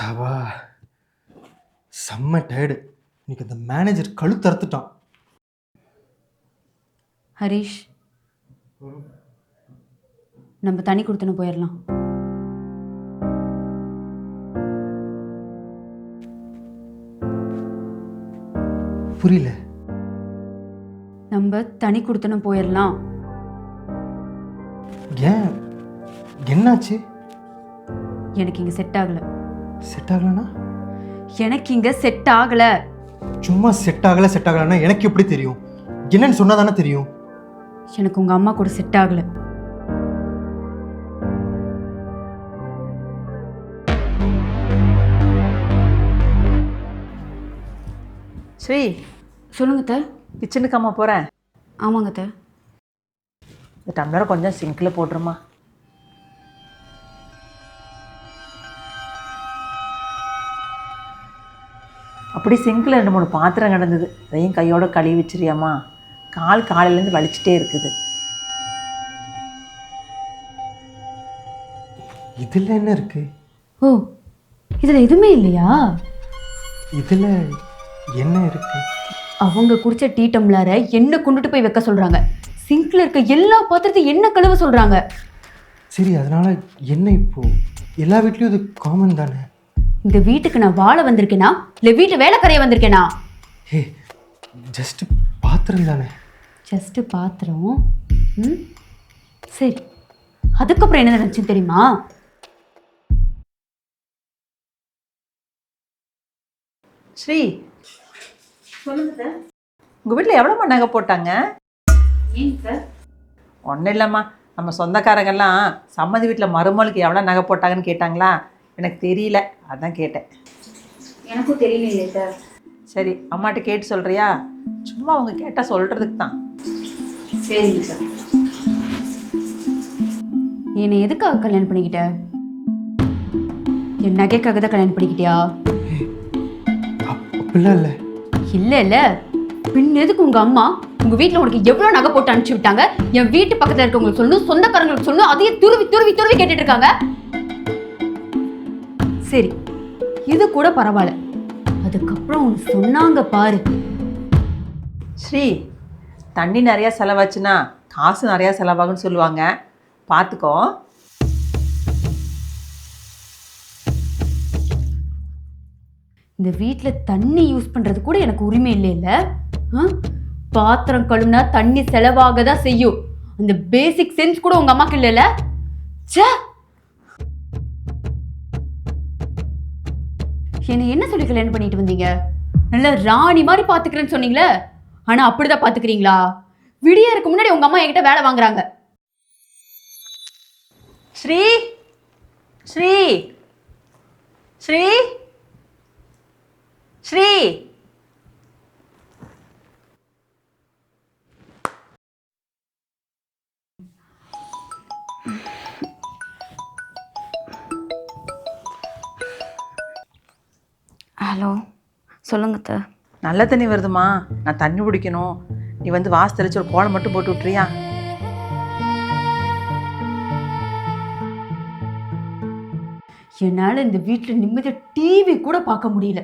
சவா செம்ம டயர்டு. இன்னைக்கு அந்த மேனேஜர் கழுத்து அறுத்துட்டான். ஹரிஷ், நம்ம தனி கொடுத்துன்னு போயிடலாம். புரியல. நம்ம தனி கொடுத்துன்னு போயிடலாம். ஏன், என்னாச்சு? எனக்கு இங்க செட் ஆகல. செட் ஆகலனா? எனக்கு இங்க செட் ஆகல. சும்மா செட் ஆகலன்னா எனக்கு எப்படி தெரியும்? என்னன்னு சொன்னா தானே தெரியும். எனக்கு உங்க அம்மா கூட செட் ஆகல. ஸ்ரீ, சொல்லுங்க அத்தை. கிச்சனுக்கு அம்மா போகிறேன். ஆமாங்க அத்தை. இந்த டம்ளரை கொஞ்சம் சிங்கில் போட்டுருமா. அப்படி சிங்கில் 2-3 பாத்திரம் கிடந்தது, அதையும் கையோட கழுவி வச்சிரியாம்மா. காலையிலேருந்து வலிச்சிட்டே இருக்குது. இதுல என்ன இருக்கு? ஓ, இதுல எதுவுமே இல்லையா? இதுல என்ன இருக்கு? அவங்க குடிச்ச டீ டம்ளரை என்ன கொண்டுட்டு போய் வைக்க சொல்றாங்க. சிங்க்ல இருக்க எல்லா பாத்திரத்தையும் என்ன கழுவ சொல்றாங்க. சரி, அதனால என்ன இப்போ? எல்லா வீட்லயும் இது காமன் தானே. இந்த வீட்டுக்கு நான் வாழ வந்திருக்கேனா இல்ல வீட்டு வேலைக்காரைய வந்திருக்கேனா? ஹே, ஜஸ்ட் பாத்திரம் தானே. ஜஸ்ட் பாத்திரம். சரி, அதுக்கப்புறம் என்ன நினைச்சு தெரியுமா? ஸ்ரீ, சொல்லுங்க. உங்கள் வீட்டில் எவ்வளோம்மா நகை போட்டாங்க? ஒன்றும் இல்லைம்மா, நம்ம சொந்தக்காரங்கெல்லாம் சம்மந்தி வீட்டில் மருமகளுக்கு எவ்வளோ நகை போட்டாங்கன்னு கேட்டாங்களா? எனக்கு தெரியல, அதான் கேட்டேன். எனக்கும் தெரியல சார். சரி, அம்மாட்ட கேட்டு சொல்கிறியா? சும்மா அவங்க கேட்டால் சொல்கிறதுக்கு தான். சரிங்க சார். என்னை எதுக்காக கல்யாணம் பண்ணிக்கிட்ட? என் நகைக்காக தான் கல்யாணம் பண்ணிக்கிட்டியா? அப்படிலாம் இல்லை. இல்லை இல்லை, பின் எதுக்கு உங்க அம்மா உங்க வீட்டில் உனக்கு எவ்வளோ நகை போட்டு அனுப்பிச்சு விட்டாங்க? என் வீட்டு பக்கத்தில் இருக்கவங்களுக்கு சொல்லணும், சொந்தக்காரங்களுக்கு சொல்லணும், அதையே துருவி துருவி துருவி கேட்டுட்டு இருக்காங்க. சரி, இது கூட பரவாயில்ல. அதுக்கப்புறம் ஒன்று சொன்னாங்க பாரு. ஸ்ரீ, தண்ணி நிறையா செலவாச்சுன்னா காசு நிறையா செலவாகுன்னு சொல்லுவாங்க, பார்த்துக்கோ. இந்த வீட்டில் தண்ணி யூஸ் பண்றது கூட எனக்கு உரிமை இல்லை இல்லை. பாத்திரம் கழுவுனா தண்ணி செலவாக தான் செய்யும். அந்த பேசிக் சென்ஸ் கூட உங்க அம்மாக்கு இல்லைல்ல. ச்சே, என்னை என்ன சொல்லி கல்யாணம் பண்ணிட்டு வந்தீங்க? நல்ல ராணி மாதிரி பாத்துக்கிறேன்னு சொன்னீங்களே, ஆனா அப்படிதான் பாத்துக்கிறீங்களா? விடியறதுக்கு முன்னாடி உங்க அம்மா என்கிட்ட வேலை வாங்குறாங்க. ஸ்ரீ, ஸ்ரீ, ஸ்ரீ, ஸ்ரீ. ஹலோ, சொல்லுங்க அத்தை. நல்ல தண்ணி வருதுமா, நான் தண்ணி பிடிக்கணும். நீ வந்து வாசு தெளிச்சு ஒரு கோலம் மட்டும் போட்டு விட்டுறியா? என்னால இந்த வீட்டுல நிம்மதியா டிவி கூட பார்க்க முடியல.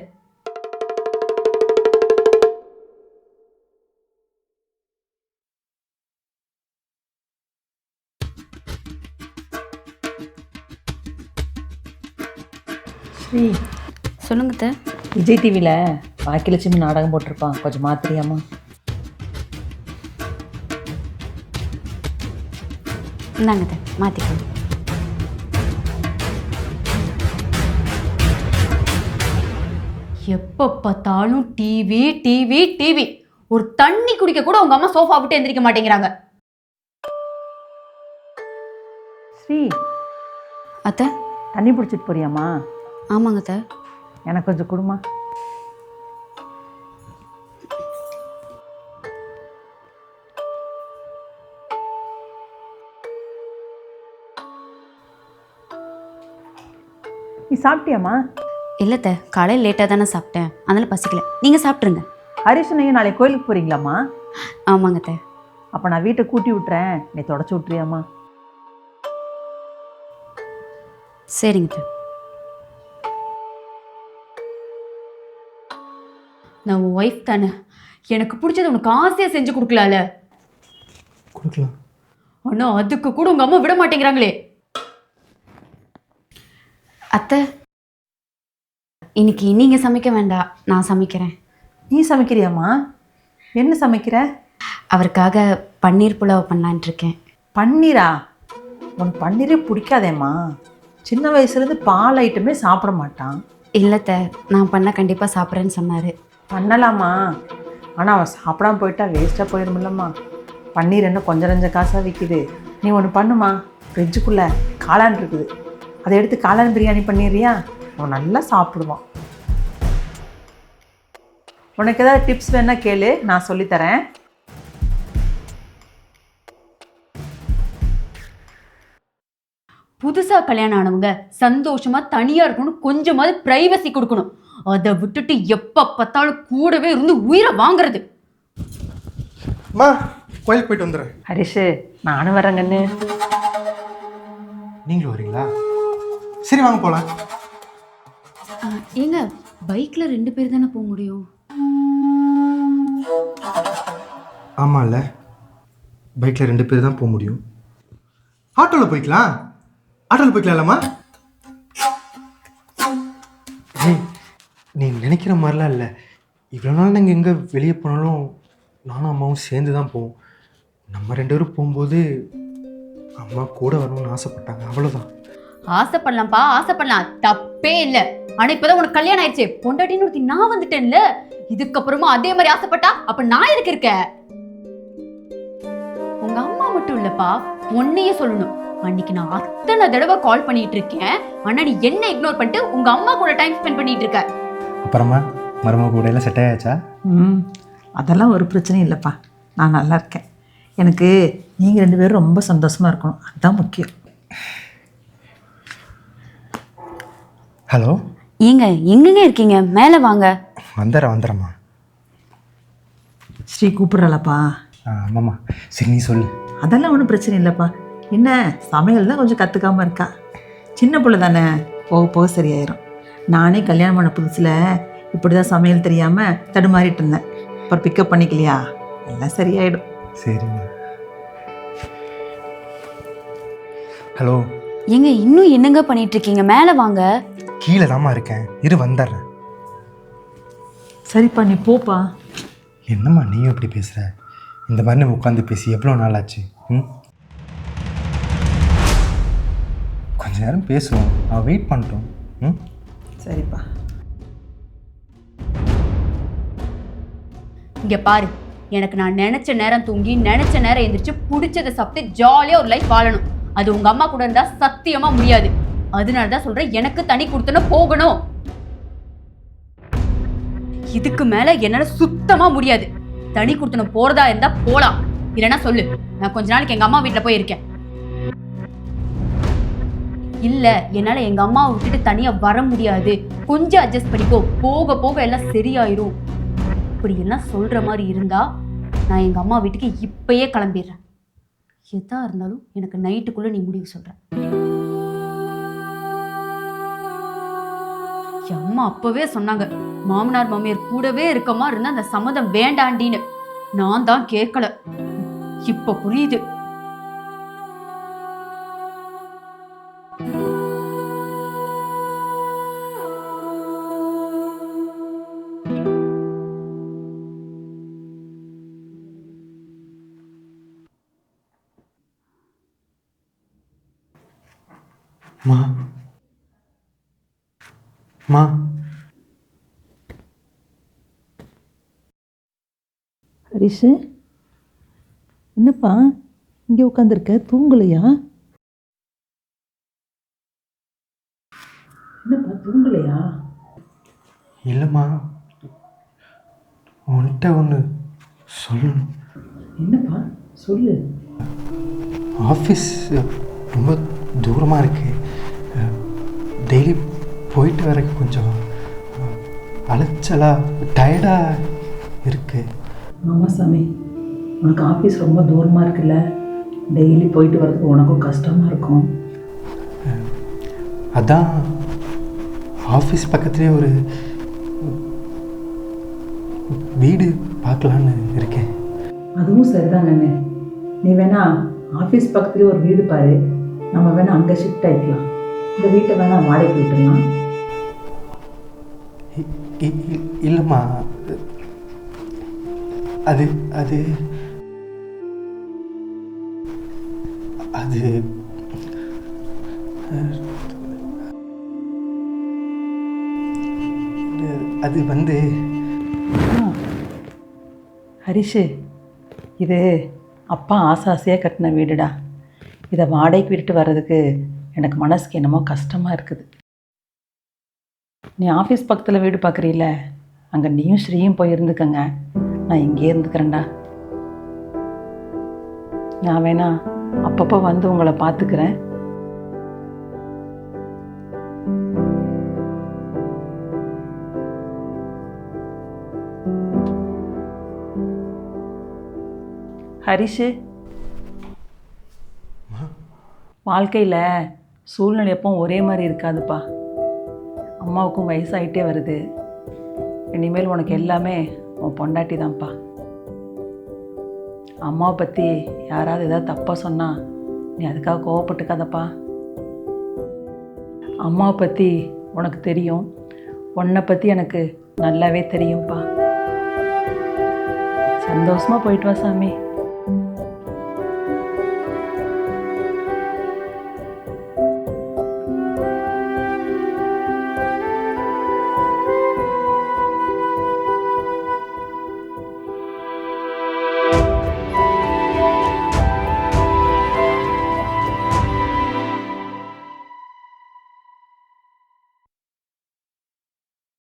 ஸ்ரீ, சொல்லுங்க அத்தை. விஜய் டிவியில் பாக்கியலட்சுமி நாடகம் போட்டிருப்பான், கொஞ்சம் மாத்திரியாமா? இந்தாங்க அத்தை, மாத்திக்கோங்க. எப்ப பார்த்தாலும் டிவி டிவி டிவி. ஒரு தண்ணி குடிக்க கூட உங்க அம்மா சோஃபா விட்டு எந்திரிக்க மாட்டேங்கிறாங்க. ஸ்ரீ, அத்தை. தண்ணி பிடிச்சிட்டு போறியாம்மா? ஆமாங்க அத்தை. எனக்கு கொஞ்சம் கொடுமா. நீ சாப்பிட்டியாம்மா? இல்லத்த, காலையில் லேட்டாக தானே சாப்பிட்டேன், அதனால பசிக்கல. நீங்கள் சாப்பிட்ருங்க. ஹரிஷனையும் நாளைக்கு கோயிலுக்கு போகிறீங்களாம்மா? ஆமாங்க அத்தை. அப்போ நான் வீட்டை கூட்டி விட்டுறேன், நீ தொடச்சி விட்றியாம்மா? சரிங்க அத்தை. நான் உன் ஒய்ஃப் தானே, எனக்கு பிடிச்சது உனக்கு ஆசையாக செஞ்சு கொடுக்கலாம்ல. கொடுக்கலாம். ஆனால் அதுக்கு கூட உங்கள் அம்மா விட மாட்டேங்கிறாங்களே. அத்தை, இன்னைக்கு நீங்கள் சமைக்க வேண்டாம், நான் சமைக்கிறேன். நீ சமைக்கிறியாம்மா? என்ன சமைக்கிற? அவருக்காக பன்னீர் புலாவ் பண்ணலான்ட்டு இருக்கேன். பன்னீரா? உனக்கு பன்னீரே பிடிக்காதேம்மா. சின்ன வயசுலேருந்து பால் ஐட்டமே சாப்பிட மாட்டான். இல்லைத்த, நான் பண்ண கண்டிப்பாக சாப்பிட்றேன்னு சொன்னார். பண்ணலாமா, ஆனால் அவன் சாப்பிடாம போயிட்டா வேஸ்ட்டாக போயிடுமில்லம்மா. பன்னீர் என்ன கொஞ்சம் நஞ்ச காசாக விற்கிது. நீ ஒன்று பண்ணுமா, ஃப்ரிட்ஜுக்குள்ளே காளான் இருக்குது, அதை எடுத்து காளான் பிரியாணி பண்ணிடுறியா? அவன் நல்லா சாப்பிடுவான். உனக்கு ஏதாவது டிப்ஸ் வேணா கேளு, நான் சொல்லித்தரேன். புதுசாக கல்யாணம் ஆனவங்க சந்தோஷமாக தனியாக இருக்கணும், கொஞ்சமாவது ப்ரைவசி கொடுக்கணும். அதை விட்டுட்டு எப்போ பார்த்தாலும் கூடவே இருந்து உயிரை வாங்குறது. அம்மா, கோயிலுக்கு போயிட்டு வந்துடுறேன். ஹரிஷு, நானும் வரேங்கன்னு. நீங்களும் வரீங்களா? சரி வாங்க போகலாம். ஏங்க, பைக்கில் 2 பேர் தானே போக முடியும்? ஆமாம்ல, பைக்கில் 2 பேர் தான் போக முடியும். ஆட்டோவில் போய்க்கலாம். ஆட்டோவில் போய்க்கலாம்மா? ஏய், நீ நினைக்கிற மாதிரிலாம் இல்லை. இவ்வளோ நாள் நாங்கள் எங்கே வெளியே போனாலும் நானும் அம்மாவும் சேர்ந்து தான் போவோம். நம்ம 2 பேரும் போகும்போது அம்மா கூட வரணும்னு ஆசைப்பட்டாங்க, அவ்வளோதான். ஆசைப்படலாம்ப்பா, ஆசைப்படலாம், தப்பே இல்லை. ஆனால் இப்போதான் உனக்கு கல்யாணம் ஆயிடுச்சு, பொண்டாட்டின்னு ஒருத்தி நான் வந்துட்டேன்ல. இதுக்கப்புறமா அதே மாதிரி ஆசைப்பட்டா அப்ப நான் எதுக்கு இருக்கேன்? உங்க அம்மா மட்டும் இல்லப்பா, உன்னையே சொல்லணும். அன்னைக்கு நான் அத்தனை தடவை கால் பண்ணிட்டு இருக்கேன், ஆனா நீ என்ன இக்னோர் பண்ணிட்டு உங்க அம்மா கூட டைம் ஸ்பெண்ட் பண்ணிட்டு இருக்க. அப்புறமா மருமக கூட எல்லாம் செட் ஆயாச்சா? அதெல்லாம் ஒரு பிரச்சனையும் இல்லைப்பா, நான் நல்லா இருக்கேன். எனக்கு நீங்கள் 2 பேரும் ரொம்ப சந்தோஷமாக இருக்கணும், அதுதான் முக்கியம். ஹலோ, ஏங்க எங்கங்க இருக்கீங்க? மேலே வாங்க. வந்துடுறேம்மா. ஸ்ரீ கூப்பிட்றாளப்பா? ஆமாம்மா. சரி நீ சொல்லு. அதெல்லாம் ஒன்றும் பிரச்சனை இல்லைப்பா. என்ன சமையல் தான் கொஞ்சம் கற்றுக்காமல் இருக்கா, சின்ன பிள்ளை தானே, போக போக சரியாயிரும். நானே கல்யாணம் பண்ண புதுசில் இப்படி தான் சமையல் தெரியாமல் தடுமாறிட்டு இருந்தேன். அப்புறம் பிக்கப் பண்ணிக்கலையா, எல்லாம் சரியாயிடும். சரிம்மா. ஹலோ. ஏங்க இன்னும் என்னங்க பண்ணிட்டு இருக்கீங்க? மேலே வாங்க. கீழே தாம்மா இருக்கேன், இரு வந்துடுறேன். சரிப்பா, நீ போப்பா. என்னம்மா நீயும் இப்படி பேசுகிற? இந்த மாதிரி நம்ம உட்காந்து பேசி எவ்வளோ நாள் ஆச்சு? கொஞ்ச நேரம் பேசுவோம், அவன் வெயிட் பண்ணிட்டோம். சரிப்பா. இங்க பாரு, எனக்கு நான் நினைச்ச நேரம் தூங்கி நினைச்ச நேரம் எந்திரிச்சு பிடிச்சதை சாப்பிட்டு ஜாலியா ஒரு லைஃப் வாழணும். அது உங்க அம்மா கூட இருந்தா சத்தியமா முடியாது. அதனாலதான் சொல்றேன், எனக்கு தனி கொடுத்தனும் போகணும். இதுக்கு மேல என்னால சுத்தமா முடியாது. தனி கொடுத்தனும் போறதா இருந்தா போலாம், இல்லைன்னா சொல்லு, நான் கொஞ்ச நாளைக்கு எங்க அம்மா வீட்டுல போய் இருக்கேன். இல்ல என்னால எங்க அம்மாவை விட்டுட்டு தனியா வர முடியாது, கொஞ்சம் அட்ஜஸ்ட் பண்ணிக்கோ, போக போக எல்லாம் சரியாயிரும், இப்படி எல்லாம் சொல்ற மாதிரி இருந்தா நான் எங்க அம்மா வீட்டுக்கு இப்பயே கிளம்பிடுறேன். எதா இருந்தாலும் எனக்கு நைட்டுக்குள்ள நீ முடிவு சொல்ற. என் அம்மா அப்பவே சொன்னாங்க, மாமனார் மாமியார் கூடவே இருக்க மாதிரி இருந்தா அந்த சம்மதம் வேண்டாண்டின்னு. நான் தான் கேட்கல, இப்ப புரியுது. மா மா ஹரிஷு, என்னப்பா இங்கே உட்காந்துருக்க, தூங்கலையா? என்னப்பா தூங்கலையா? இல்லைம்மா, உன்கிட்ட ஒன்று சொல்லணும். என்னப்பா சொல்லு. ஆஃபீஸ் ரொம்ப தூரமாக இருக்குது, டெய்லி போயிட்டு வரக்கு கொஞ்சம் அலைச்சலாக டயர்டாக இருக்குது. ஆமாம் சாமி, உனக்கு ஆஃபீஸ் ரொம்ப தூரமாக இருக்குல்ல, டெய்லி போயிட்டு வர்றதுக்கு உனக்கும் கஷ்டமாக இருக்கும். அதான் ஆஃபீஸ் பக்கத்துலேயே ஒரு வீடு பார்க்கலான்னு இருக்கேன். அதுவும் சரிதான் கண்ணு. நீ வேணா ஆஃபீஸ் பக்கத்துலேயே ஒரு வீடு பாரு, நம்ம வேணா அங்கே ஷிஃப்ட் ஆகிக்கலாம். இந்த வீட்டை வேணா வாடகைக்கு விட்டுடலாம். இல்லைம்மா, அது அது அது அது வந்து ஹரிஷு, இது அப்பா ஆசாசியாக கட்டின வீடுடா. இதை வாடகைக்கு விட்டுட்டு வர்றதுக்கு எனக்கு மனசுக்கு என்னமோ கஷ்டமாக இருக்குது. நீ ஆஃபீஸ் பக்கத்தில் வீடு பார்க்குறீல, அங்கே நீயும் ஸ்ரீயும் போய் இருந்துக்கங்க. நான் இங்கேயே இருந்துக்கிறேன்டா. நான் வேணா அப்பப்போ வந்து உங்களை பார்த்துக்கிறேன். ஹரிஷு, வாழ்க்கையில் சூழ்நிலை எப்பவும் ஒரே மாதிரி இருக்காதுப்பா. அம்மாவுக்கும் வயசாகிட்டே வருது. இனிமேல் உனக்கு எல்லாமே உன் பொண்டாட்டி தான்ப்பா. அம்மாவை பற்றி யாராவது ஏதாவது தப்பாக சொன்னால் நீ அதுக்காக கோவப்பட்டுக்காதப்பா. அம்மாவை பற்றி உனக்கு தெரியும், உன்னை பற்றி எனக்கு நல்லாவே தெரியும்ப்பா. சந்தோஷமாக போயிட்டு வா சாமி.